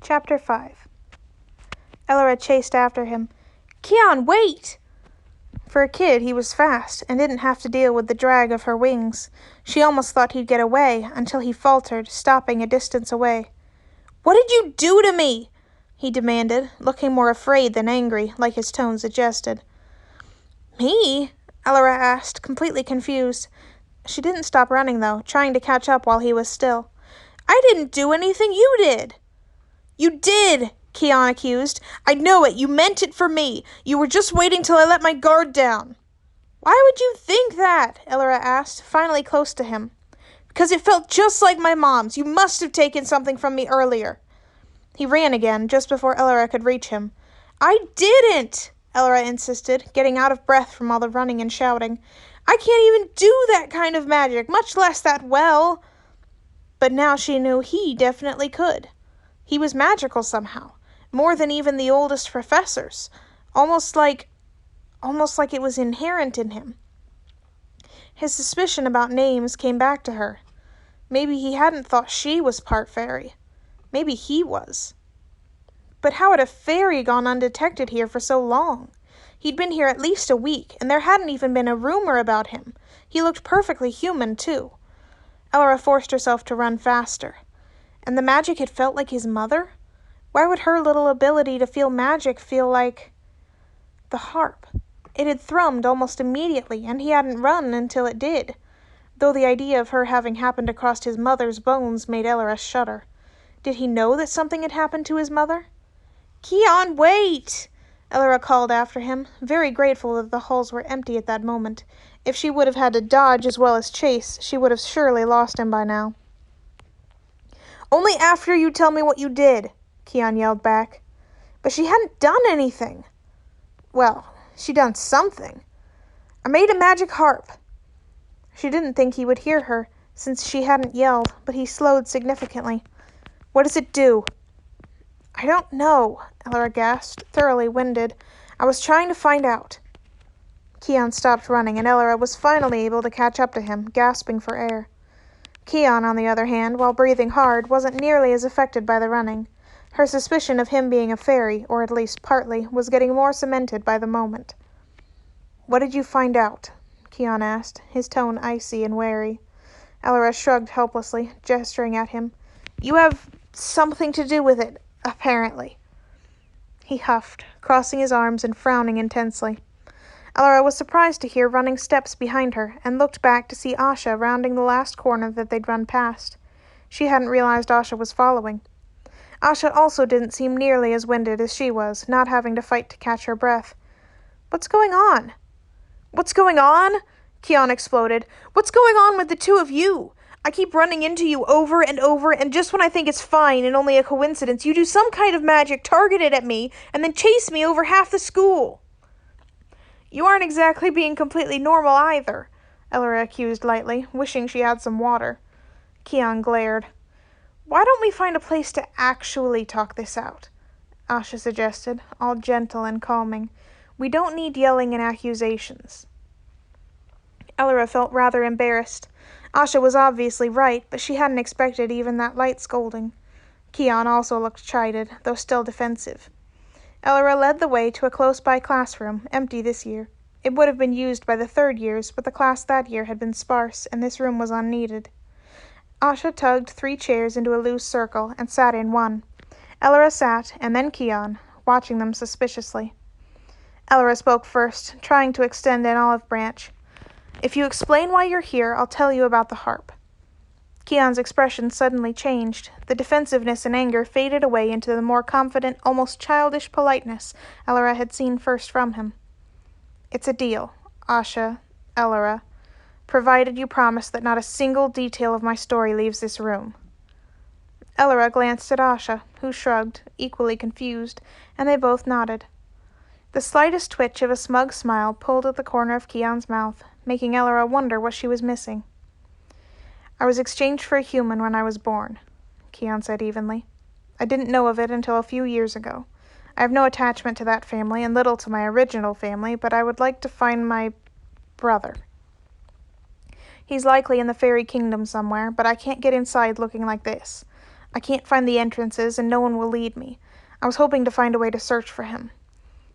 Chapter 5. Elora chased after him. Keon, wait! For a kid, he was fast, and didn't have to deal with the drag of her wings. She almost thought he'd get away, until he faltered, stopping a distance away. What did you do to me? He demanded, looking more afraid than angry, like his tone suggested. Me? Elora asked, completely confused. She didn't stop running, though, trying to catch up while he was still. I didn't do anything, you did. You did, Keon accused. I know it. You meant it for me. You were just waiting till I let my guard down. Why would you think that? Elora asked, finally close to him. Because it felt just like my mom's. You must have taken something from me earlier. He ran again, just before Elora could reach him. I didn't, Elora insisted, getting out of breath from all the running and shouting. I can't even do that kind of magic, much less that well. But now she knew he definitely could. He was magical somehow, more than even the oldest professors, almost like it was inherent in him. His suspicion about names came back to her. Maybe he hadn't thought she was part fairy. Maybe he was. But how had a fairy gone undetected here for so long? He'd been here at least a week, and there hadn't even been a rumor about him. He looked perfectly human, too. Elora forced herself to run faster. And the magic had felt like his mother? Why would her little ability to feel magic feel like... The harp. It had thrummed almost immediately, and he hadn't run until it did, though the idea of her having happened across his mother's bones made Elora shudder. Did he know that something had happened to his mother? Keon, wait! Elora called after him, very grateful that the halls were empty at that moment. If she would have had to dodge as well as chase, she would have surely lost him by now. Only after you tell me what you did, Keon yelled back. But she hadn't done anything. Well, she'd done something. I made a magic harp. She didn't think he would hear her, since she hadn't yelled, but he slowed significantly. What does it do? I don't know, Elora gasped, thoroughly winded. I was trying to find out. Keon stopped running, and Elora was finally able to catch up to him, gasping for air. Keon, on the other hand, while breathing hard, wasn't nearly as affected by the running. Her suspicion of him being a fairy, or at least partly, was getting more cemented by the moment. What did you find out? Keon asked, his tone icy and wary. Elora shrugged helplessly, gesturing at him. You have something to do with it, apparently. He huffed, crossing his arms and frowning intensely. Elora was surprised to hear running steps behind her, and looked back to see Asha rounding the last corner that they'd run past. She hadn't realized Asha was following. Asha also didn't seem nearly as winded as she was, not having to fight to catch her breath. What's going on? What's going on? Keon exploded. What's going on with the two of you? I keep running into you over and over, and just when I think it's fine and only a coincidence, you do some kind of magic targeted at me, and then chase me over half the school. You aren't exactly being completely normal either, Elora accused lightly, wishing she had some water. Keon glared. Why don't we find a place to actually talk this out? Asha suggested, all gentle and calming. We don't need yelling and accusations. Elora felt rather embarrassed. Asha was obviously right, but she hadn't expected even that light scolding. Keon also looked chided, though still defensive. Elora led the way to a close-by classroom, empty this year. It would have been used by the third years, but the class that year had been sparse, and this room was unneeded. Asha tugged 3 chairs into a loose circle and sat in one. Elora sat, and then Keon, watching them suspiciously. Elora spoke first, trying to extend an olive branch. If you explain why you're here, I'll tell you about the harp. Keon's expression suddenly changed. The defensiveness and anger faded away into the more confident, almost childish politeness Elora had seen first from him. It's a deal, Asha, Elora, provided you promise that not a single detail of my story leaves this room. Elora glanced at Asha, who shrugged, equally confused, and they both nodded. The slightest twitch of a smug smile pulled at the corner of Keon's mouth, making Elora wonder what she was missing. I was exchanged for a human when I was born, Keon said evenly. I didn't know of it until a few years ago. I have no attachment to that family and little to my original family, but I would like to find my brother. He's likely in the fairy kingdom somewhere, but I can't get inside looking like this. I can't find the entrances, and no one will lead me. I was hoping to find a way to search for him.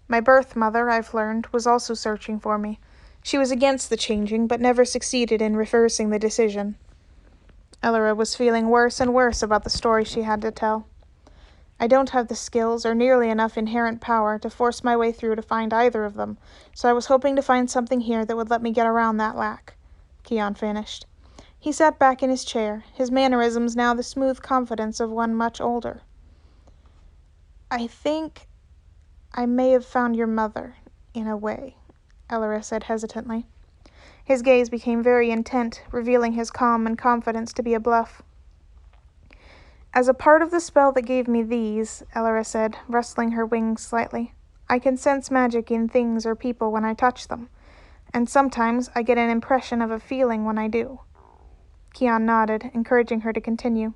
My birth mother, I've learned, was also searching for me. She was against the changing, but never succeeded in reversing the decision. Elora was feeling worse and worse about the story she had to tell. I don't have the skills or nearly enough inherent power to force my way through to find either of them, so I was hoping to find something here that would let me get around that lack, Keon finished. He sat back in his chair, his mannerisms now the smooth confidence of one much older. I think I may have found your mother, in a way, Elora said hesitantly. His gaze became very intent, revealing his calm and confidence to be a bluff. As a part of the spell that gave me these, Elora said, rustling her wings slightly, I can sense magic in things or people when I touch them, and sometimes I get an impression of a feeling when I do. Keon nodded, encouraging her to continue.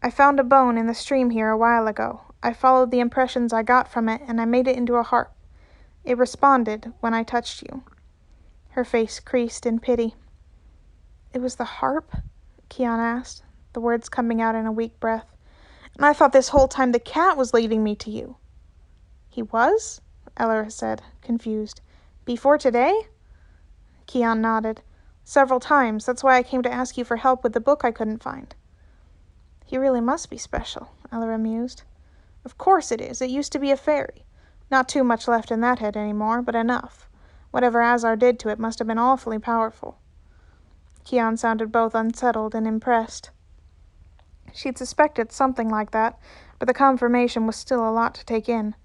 I found a bone in the stream here a while ago. I followed the impressions I got from it, and I made it into a harp. It responded when I touched you. Her face creased in pity. It was the harp? Keon asked, the words coming out in a weak breath. And I thought this whole time the cat was leading me to you. He was? Elora said, confused. Before today? Keon nodded. Several times. That's why I came to ask you for help with the book I couldn't find. He really must be special, Elora mused. Of course it is. It used to be a fairy. Not too much left in that head anymore, but enough. Whatever Azar did to it must have been awfully powerful. Keon sounded both unsettled and impressed. She'd suspected something like that, but the confirmation was still a lot to take in.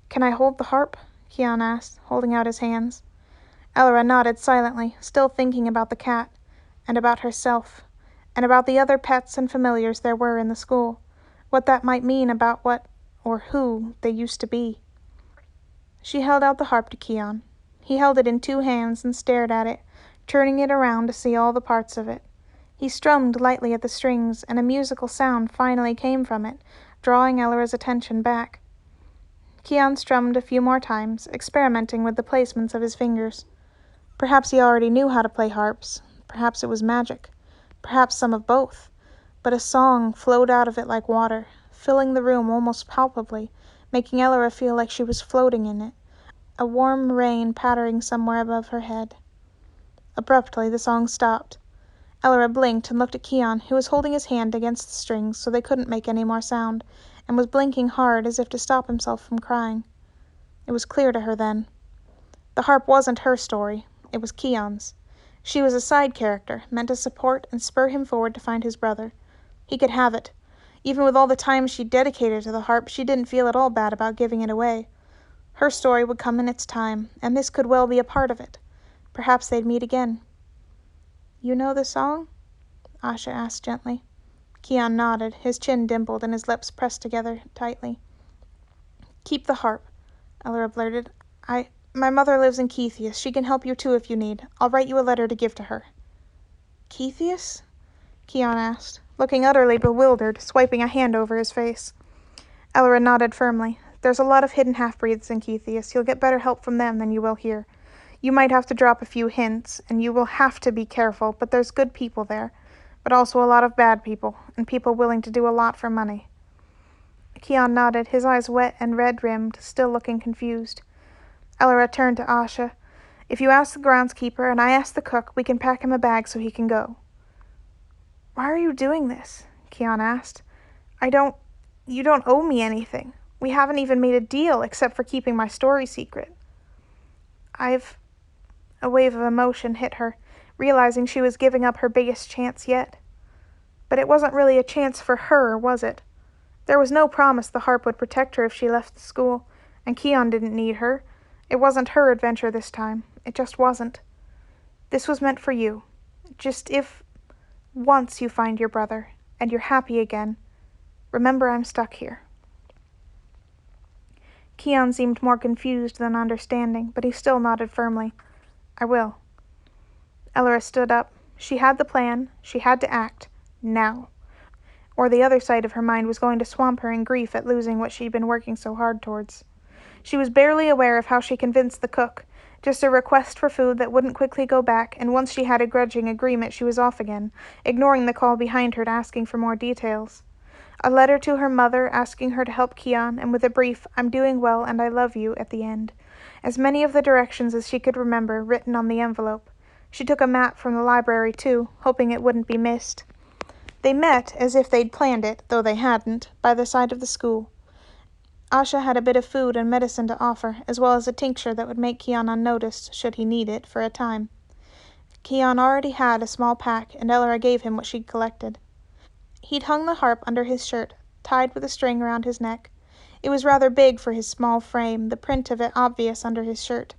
Can I hold the harp? Keon asked, holding out his hands. Elora nodded silently, still thinking about the cat, and about herself, and about the other pets and familiars there were in the school, what that might mean about what, or who, they used to be. She held out the harp to Keon. He held it in 2 hands and stared at it, turning it around to see all the parts of it. He strummed lightly at the strings, and a musical sound finally came from it, drawing Elora's attention back. Keon strummed a few more times, experimenting with the placements of his fingers. Perhaps he already knew how to play harps. Perhaps it was magic. Perhaps some of both. But a song flowed out of it like water, filling the room almost palpably, making Elora feel like she was floating in it, a warm rain pattering somewhere above her head. Abruptly, the song stopped. Elora blinked and looked at Keon, who was holding his hand against the strings so they couldn't make any more sound, and was blinking hard as if to stop himself from crying. It was clear to her then. The harp wasn't her story. It was Keon's. She was a side character, meant to support and spur him forward to find his brother. He could have it. Even with all the time she dedicated to the harp, she didn't feel at all bad about giving it away. Her story would come in its time, and this could well be a part of it. Perhaps they'd meet again. You know the song? Asha asked gently. Keon nodded, his chin dimpled and his lips pressed together tightly. Keep the harp, Elora blurted. My mother lives in Keithias. She can help you too if you need. I'll write you a letter to give to her. Keithias? Keon asked, looking utterly bewildered, swiping a hand over his face. Elora nodded firmly. There's a lot of hidden half-breeds in Keithias. You'll get better help from them than you will here. You might have to drop a few hints, and you will have to be careful, but there's good people there, but also a lot of bad people, and people willing to do a lot for money. Keon nodded, his eyes wet and red-rimmed, still looking confused. Elora turned to Asha. If you ask the groundskeeper and I ask the cook, we can pack him a bag so he can go. Why are you doing this? Keon asked. You don't owe me anything. We haven't even made a deal except for keeping my story secret. A wave of emotion hit her, realizing she was giving up her biggest chance yet. But it wasn't really a chance for her, was it? There was no promise the harp would protect her if she left the school, and Keon didn't need her. It wasn't her adventure this time. It just wasn't. This was meant for you. Just if once you find your brother, and you're happy again, remember I'm stuck here. Keon seemed more confused than understanding, but he still nodded firmly. I will. Elora stood up. She had the plan. She had to act. Now. Or the other side of her mind was going to swamp her in grief at losing what she'd been working so hard towards. She was barely aware of how she convinced the cook. Just a request for food that wouldn't quickly go back, and once she had a grudging agreement she was off again, ignoring the call behind her asking for more details. A letter to her mother asking her to help Keon, and with a brief "I'm doing well and I love you" at the end. As many of the directions as she could remember written on the envelope. She took a map from the library, too, hoping it wouldn't be missed. They met, as if they'd planned it, though they hadn't, by the side of the school. Asha had a bit of food and medicine to offer, as well as a tincture that would make Keon unnoticed, should he need it, for a time. Keon already had a small pack, and Elora gave him what she'd collected. He'd hung the harp under his shirt, tied with a string around his neck. It was rather big for his small frame, the print of it obvious under his shirt.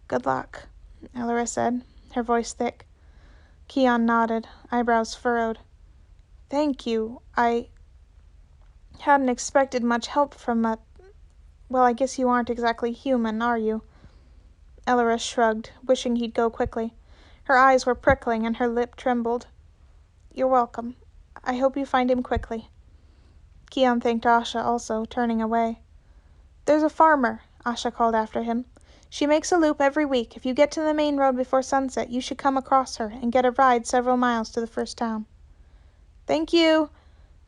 "Good luck," Elora said, her voice thick. Keon nodded, eyebrows furrowed. "Thank you. I hadn't expected much help from a... Well, I guess you aren't exactly human, are you?" Elora shrugged, wishing he'd go quickly. Her eyes were prickling and her lip trembled. "You're welcome. I hope you find him quickly." Keon thanked Asha also, turning away. "There's a farmer," Asha called after him. "She makes a loop every week. If you get to the main road before sunset, you should come across her and get a ride several miles to the first town." "Thank you,"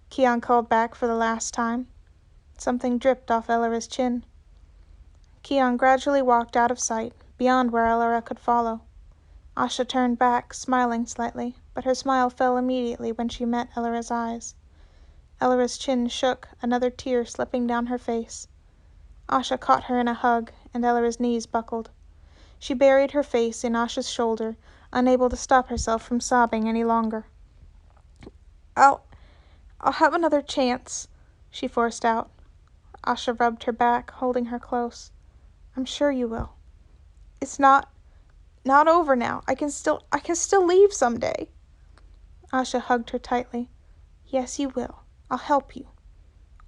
Keon called back for the last time. Something dripped off Elora's chin. Keon gradually walked out of sight, beyond where Elora could follow. Asha turned back, smiling slightly, but her smile fell immediately when she met Elora's eyes. Elora's chin shook, another tear slipping down her face. Asha caught her in a hug, and Elora's knees buckled. She buried her face in Asha's shoulder, unable to stop herself from sobbing any longer. I'll have another chance," she forced out. Asha rubbed her back, holding her close. "I'm sure you will. It's not over now. I can still leave someday." Asha hugged her tightly. "Yes, you will. I'll help you."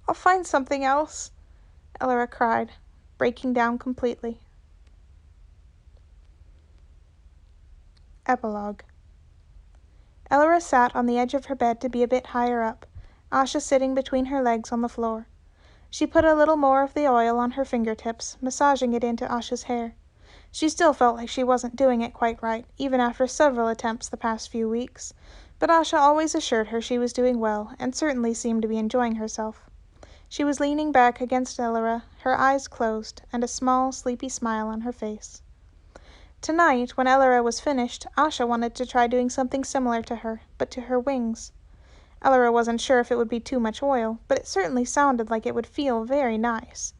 "I'll find something else," Elora cried, breaking down completely. Epilogue. Elora sat on the edge of her bed to be a bit higher up, Asha sitting between her legs on the floor. She put a little more of the oil on her fingertips, massaging it into Asha's hair. She still felt like she wasn't doing it quite right, even after several attempts the past few weeks, but Asha always assured her she was doing well, and certainly seemed to be enjoying herself. She was leaning back against Elora, her eyes closed, and a small, sleepy smile on her face. Tonight, when Elora was finished, Asha wanted to try doing something similar to her, but to her wings. Elora wasn't sure if it would be too much oil, but it certainly sounded like it would feel very nice.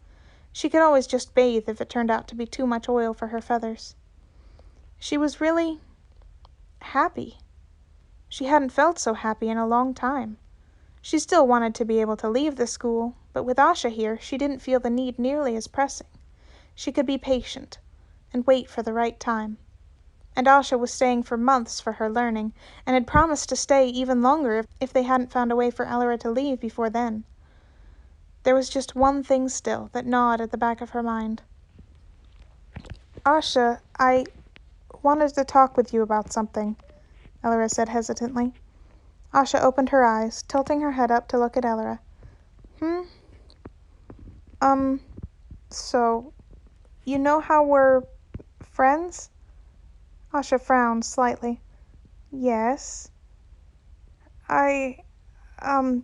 She could always just bathe if it turned out to be too much oil for her feathers. She was really happy. She hadn't felt so happy in a long time. She still wanted to be able to leave the school, but with Asha here, she didn't feel the need nearly as pressing. She could be patient and wait for the right time. And Asha was staying for months for her learning, and had promised to stay even longer if they hadn't found a way for Elora to leave before then. There was just one thing still that gnawed at the back of her mind. "Asha, I wanted to talk with you about something," Elora said hesitantly. Asha opened her eyes, tilting her head up to look at Elora. So, you know how we're friends?" Asha frowned slightly. "Yes.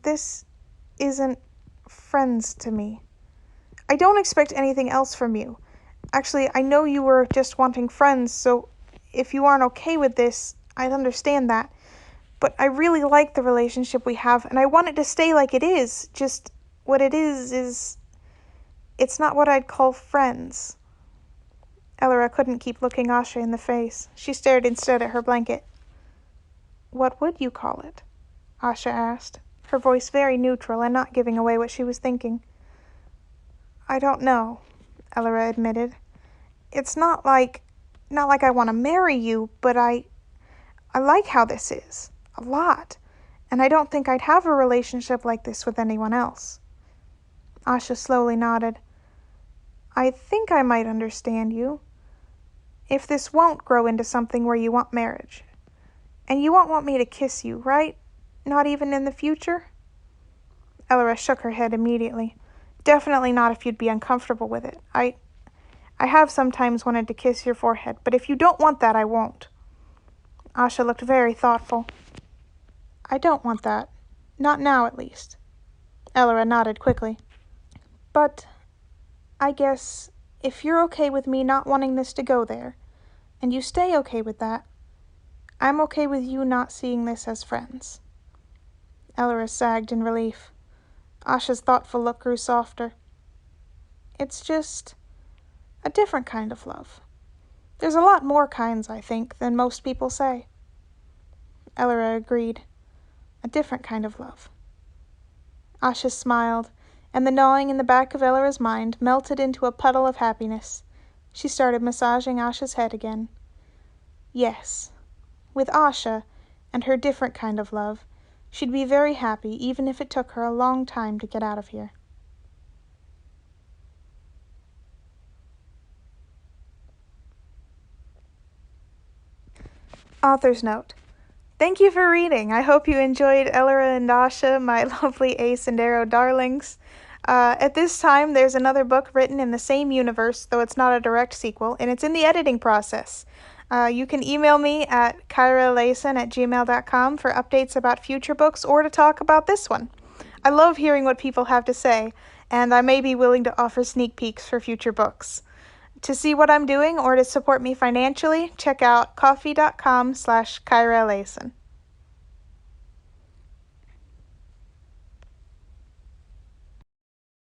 This isn't friends to me. I don't expect anything else from you. Actually, I know you were just wanting friends, so if you aren't okay with this, I'd understand that. But I really like the relationship we have, and I want it to stay like it is. Just what it is, it's not what I'd call friends." Elora couldn't keep looking Asha in the face. She stared instead at her blanket. "What would you call it?" Asha asked, her voice very neutral and not giving away what she was thinking. "I don't know," Elora admitted. "It's not like I want to marry you, but I like how this is. A lot. And I don't think I'd have a relationship like this with anyone else." Asha slowly nodded. "I think I might understand you. If this won't grow into something where you want marriage. And you won't want me to kiss you, right? Not even in the future?" Elora shook her head immediately. "Definitely not if you'd be uncomfortable with it. I have sometimes wanted to kiss your forehead, but if you don't want that, I won't." Asha looked very thoughtful. "I don't want that. Not now, at least. Elora nodded quickly. But I guess if you're okay with me not wanting this to go there, and you stay okay with that, I'm okay with you not seeing this as friends. Elora sagged in relief. Asha's thoughtful look grew softer. It's just a different kind of love. There's a lot more kinds, I think, than most people say. Elora agreed. A different kind of love. Asha smiled, and the gnawing in the back of Elora's mind melted into a puddle of happiness. She started massaging Asha's head again. Yes, with Asha and her different kind of love, she'd be very happy even if it took her a long time to get out of here. Author's note. Thank you for reading. I hope you enjoyed Elora and Asha, my lovely Ace and Arrow darlings. At this time, there's another book written in the same universe, though it's not a direct sequel, and it's in the editing process. You can email me at kyralayson@gmail.com for updates about future books or to talk about this one. I love hearing what people have to say, and I may be willing to offer sneak peeks for future books. To see what I'm doing or to support me financially, check out coffee.com/kyralayson.